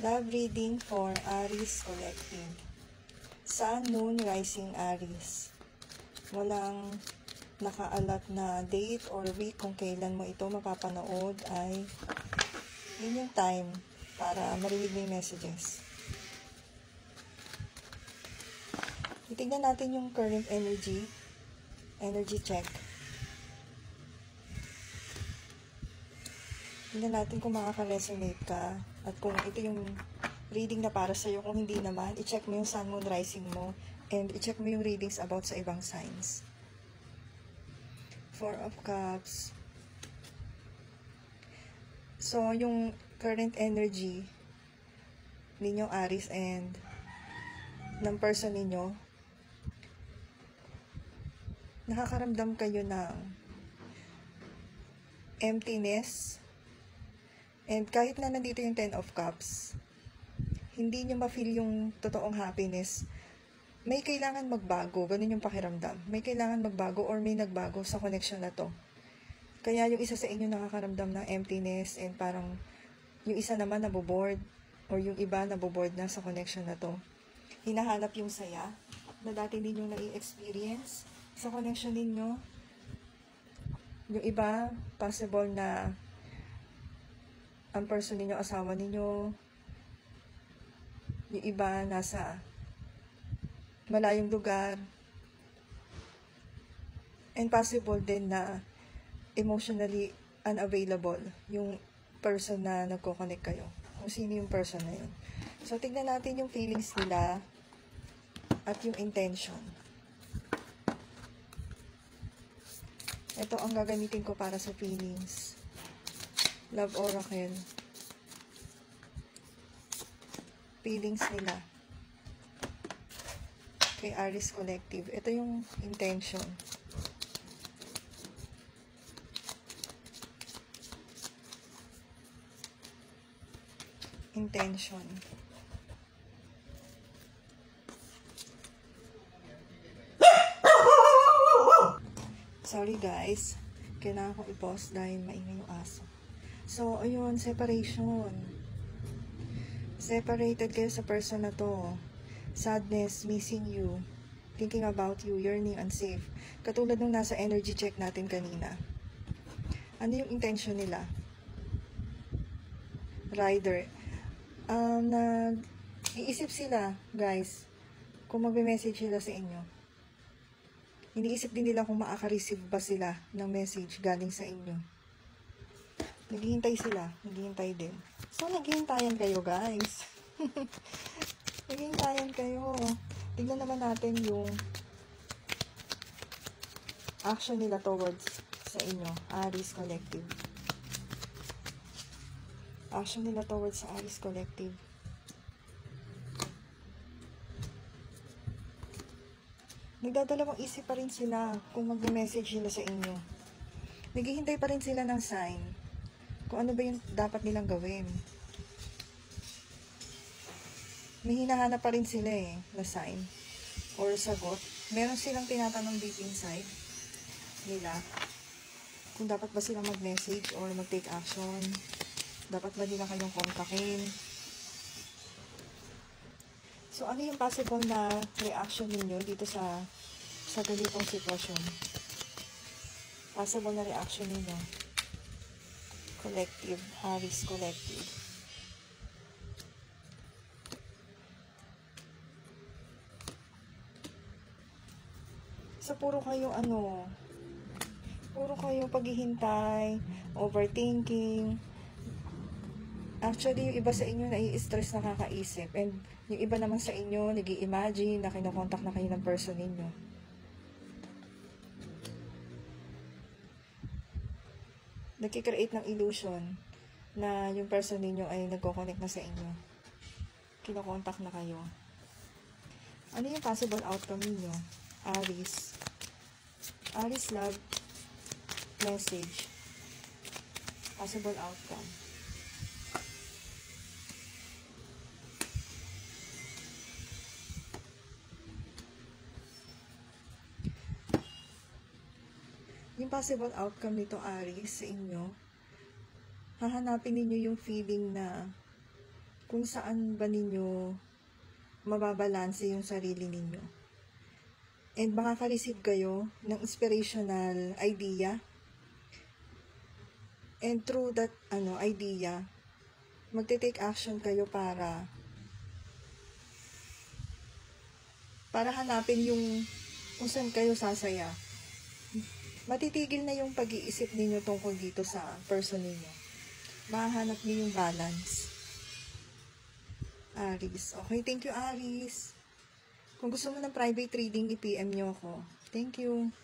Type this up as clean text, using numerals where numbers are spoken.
Love reading for Aries Collective. Sun, Moon, Rising Aries. Walang nakaalat na date or week kung kailan mo ito mapapanood, ay yun yung time para marinig mo yung messages. Titignan natin yung current energy check. Tignan natin kung makaka-resonate ka at kung ito yung reading na para sa'yo. Kung hindi naman, i-check mo yung Sun, Moon, Rising mo and i-check mo yung readings about sa ibang signs. Four of Cups. So, yung current energy ninyong Aries and ng person ninyo, nakakaramdam kayo ng emptiness. And kahit na nandito yung Ten of Cups, hindi nyo ma-feel yung totoong happiness. May kailangan magbago. Ganun yung pakiramdam. May kailangan magbago or may nagbago sa connection na to. Kaya yung isa sa inyo nakakaramdam ng emptiness and parang yung isa naman naboboard or yung iba naboboard na sa connection na to. Hinahanap yung saya na dati ninyong nai-experience sa connection ninyo. Yung iba, possible na ang person ninyo, asawa ninyo. Yung iba, nasa malayong lugar. And possible din na emotionally unavailable yung person na nagko-connect kayo. Kung sino yung person na yun. So, tignan natin yung feelings nila at yung intention. Ito ang gagamitin ko para sa feelings. Love Oracle. Feelings nila. Kay Aries Collective. Ito yung intention. Intention. Sorry guys. Kailangan ko i-pause dahil maingay yung aso. So, ayun, separation. Separated kayo sa person na to. Sadness, missing you, thinking about you, yearning, unsafe. Katulad nung nasa energy check natin kanina. Ano yung intention nila? Rider. Iisip sila, guys, kung magbe-message sila sa inyo. Iniisip din nila kung makaka-receive ba sila ng message galing sa inyo. Naghihintay sila. Naghihintay din. So, naghihintayan kayo, guys. Naghihintayan kayo. Tignan naman natin yung action nila towards sa inyo, Aries Collective. Action nila towards sa Aries Collective. Nagdadalawang isip pa rin sila kung mag-message sila sa inyo. Naghihintay pa rin sila ng sign. Kung ano ba yung dapat nilang gawin. May hinahanap pa rin sila na sign or sagot. Meron silang tinatanong deep inside nila kung dapat ba silang mag-message or mag-take action. Dapat ba nila kayong kontakin. So, ano yung possible na reaction ninyo dito sa ganitong sitwasyon? Possible na reaction ninyo. Collective, Aries Collective. So, puro kayo paghihintay, overthinking. Actually, yung iba sa inyo nai-stress na kakaisip. And yung iba naman sa inyo, nag-i-imagine na kinokontak na kayo ng person ninyo. Nagkikreate ng illusion na yung person ninyo ay nagko-connect na sa inyo. Kinokontak na kayo. Ano yung possible outcome ninyo? Aries. Aries love message. Possible outcome. Yung possible outcome nito, Aries, sa inyo, hahanapin ninyo yung feeling na kung saan ba ninyo mababalanse yung sarili ninyo. And makaka-receive kayo ng inspirational idea. And through that idea, magte-take action kayo para hanapin yung kung saan kayo sasaya. Matitigil na yung pag-iisip ninyo tungkol dito sa person ninyo. Mahanap niyo yung balance. Aries. Okay, thank you, Aries. Kung gusto mo ng private reading, i-PM nyo ako. Thank you.